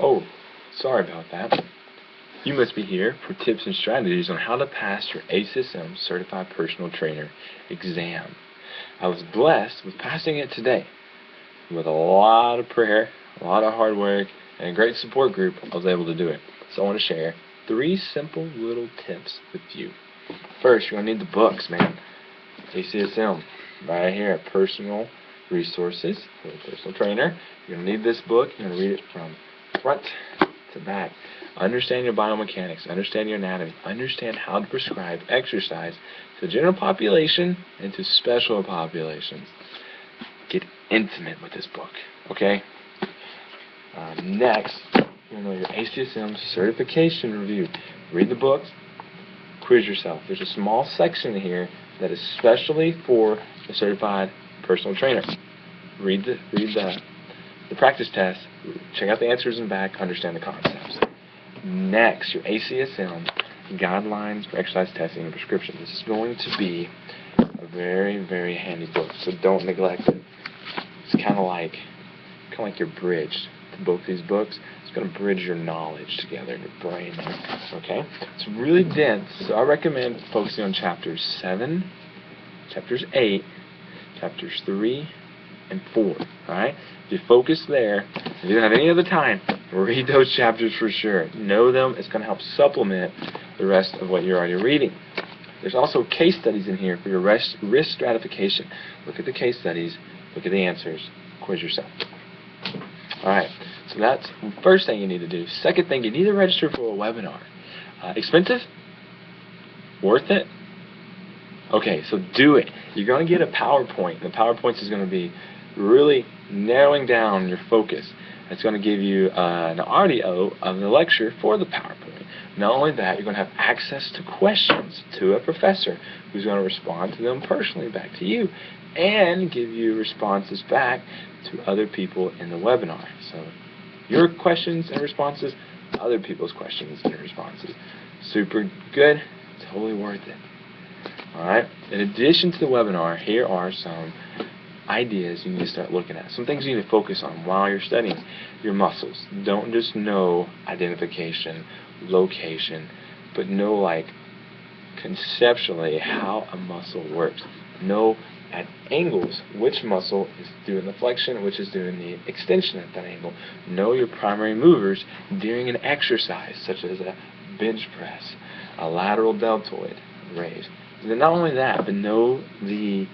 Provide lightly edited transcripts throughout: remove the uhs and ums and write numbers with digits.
Oh, sorry about that. You must be here for tips and strategies on how to pass your ACSM Certified Personal Trainer exam. I was blessed with passing it today. With a lot of prayer, a lot of hard work, and a great support group, I was able to do it. So I want to share 3 simple little tips with you. First, you're going to need the books, man. ACSM, right here, Personal Resources for the Personal Trainer. You're going to need this book. You're going to read it from front to back. Understand your biomechanics, understand your anatomy, understand how to prescribe exercise to the general population and to special populations. Get intimate with this book, okay? Next, you're going to know your ACSM certification review. Read the books, quiz yourself. There's a small section here that is specially for the certified personal trainer. Read the practice test, check out the answers in the back, understand the concepts. Next, your ACSM guidelines for exercise testing and prescription. This is going to be a very, very handy book, so don't neglect it. It's kind of like your bridge to both these books. It's going to bridge your knowledge together in your brain there. Okay? It's really dense, so I recommend focusing on chapters 7, chapters 8, chapters 3, and 4. Alright? If you focus there, if you don't have any other time, read those chapters for sure. Know them. It's going to help supplement the rest of what you're already reading. There's also case studies in here for your risk stratification. Look at the case studies, look at the answers, quiz yourself. Alright, so that's the first thing you need to do. Second thing, you need to register for a webinar. Expensive? Worth it? Okay, so do it. You're going to get a PowerPoint. The PowerPoint is going to be really narrowing down your focus. It's going to give you an audio of the lecture for the PowerPoint. Not only that, you're going to have access to questions to a professor who's going to respond to them personally back to you and give you responses back to other people in the webinar. So your questions and responses, other people's questions and responses. Super good, totally worth it. Alright, in addition to the webinar, here are some ideas you need to start looking at. Some things you need to focus on while you're studying your muscles. Don't just know identification, location, but know like conceptually how a muscle works. Know at angles which muscle is doing the flexion, which is doing the extension at that angle. Know your primary movers during an exercise, such as a bench press, a lateral deltoid raise. And then not only that, but know the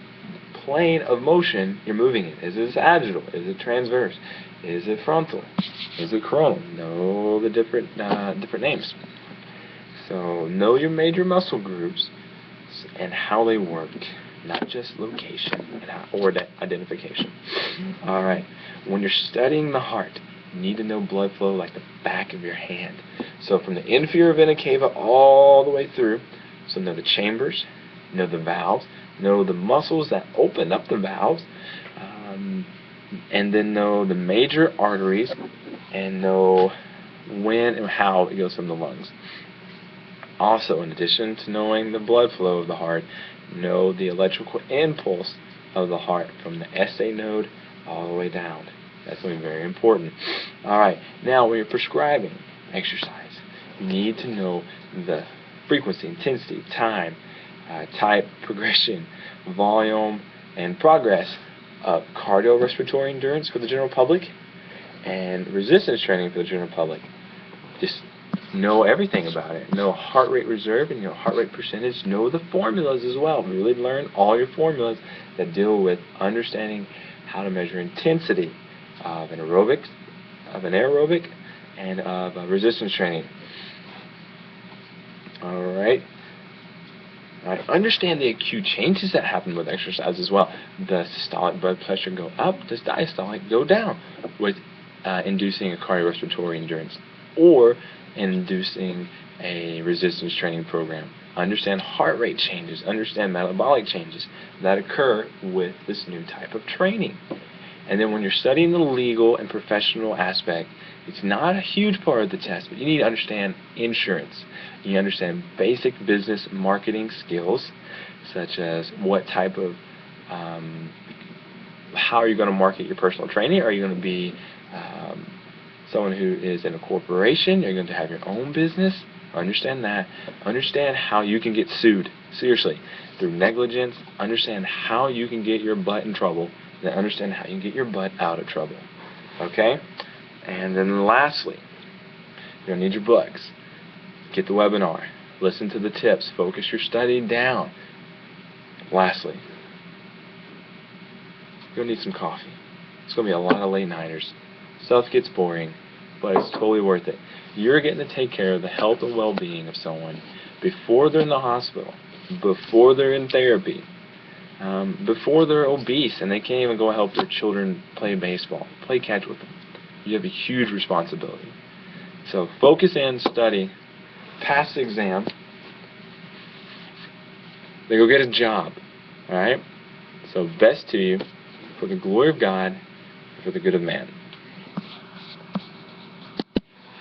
plane of motion you're moving in. Is it sagittal? Is it transverse? Is it frontal? Is it coronal? Know the different names. So know your major muscle groups and how they work, not just location or identification. All right. When you're studying the heart, you need to know blood flow like the back of your hand. So from the inferior vena cava all the way through. So know the chambers, know the valves, know the muscles that open up the valves, and then know the major arteries, and know when and how it goes from the lungs. Also, in addition to knowing the blood flow of the heart, know the electrical impulse of the heart from the SA node all the way down. That's going to be very important. Alright, now when you're prescribing exercise, you need to know the frequency, intensity, time, type, progression, volume, and progress of cardiorespiratory endurance for the general public and resistance training for the general public. Just know everything about it. Know heart rate reserve and heart rate percentage. Know the formulas as well. Really learn all your formulas that deal with understanding how to measure intensity of an aerobic, and of resistance training. Alright. Understand the acute changes that happen with exercise as well. Does systolic blood pressure go up? Does diastolic go down with inducing a cardiorespiratory endurance or inducing a resistance training program? Understand heart rate changes. Understand metabolic changes that occur with this new type of training. And then when you're studying the legal and professional aspect, it's not a huge part of the test, but you need to understand insurance. You need to understand basic business marketing skills, such as what type of, how are you going to market your personal training? Are you going to be Someone who is in a corporation, you're going to have your own business. Understand that. Understand how you can get sued. Seriously. Through negligence, understand how you can get your butt in trouble, and then understand how you can get your butt out of trouble. Okay? And then lastly, you're going to need your books. Get the webinar. Listen to the tips. Focus your study down. Lastly, you're going to need some coffee. It's going to be a lot of late-nighters. Stuff gets boring, but it's totally worth it. You're getting to take care of the health and well-being of someone before they're in the hospital, before they're in therapy, before they're obese and they can't even go help their children play baseball, play catch with them. You have a huge responsibility. So focus in, study, pass the exam, then go get a job. Alright? So best to you, for the glory of God, for the good of man.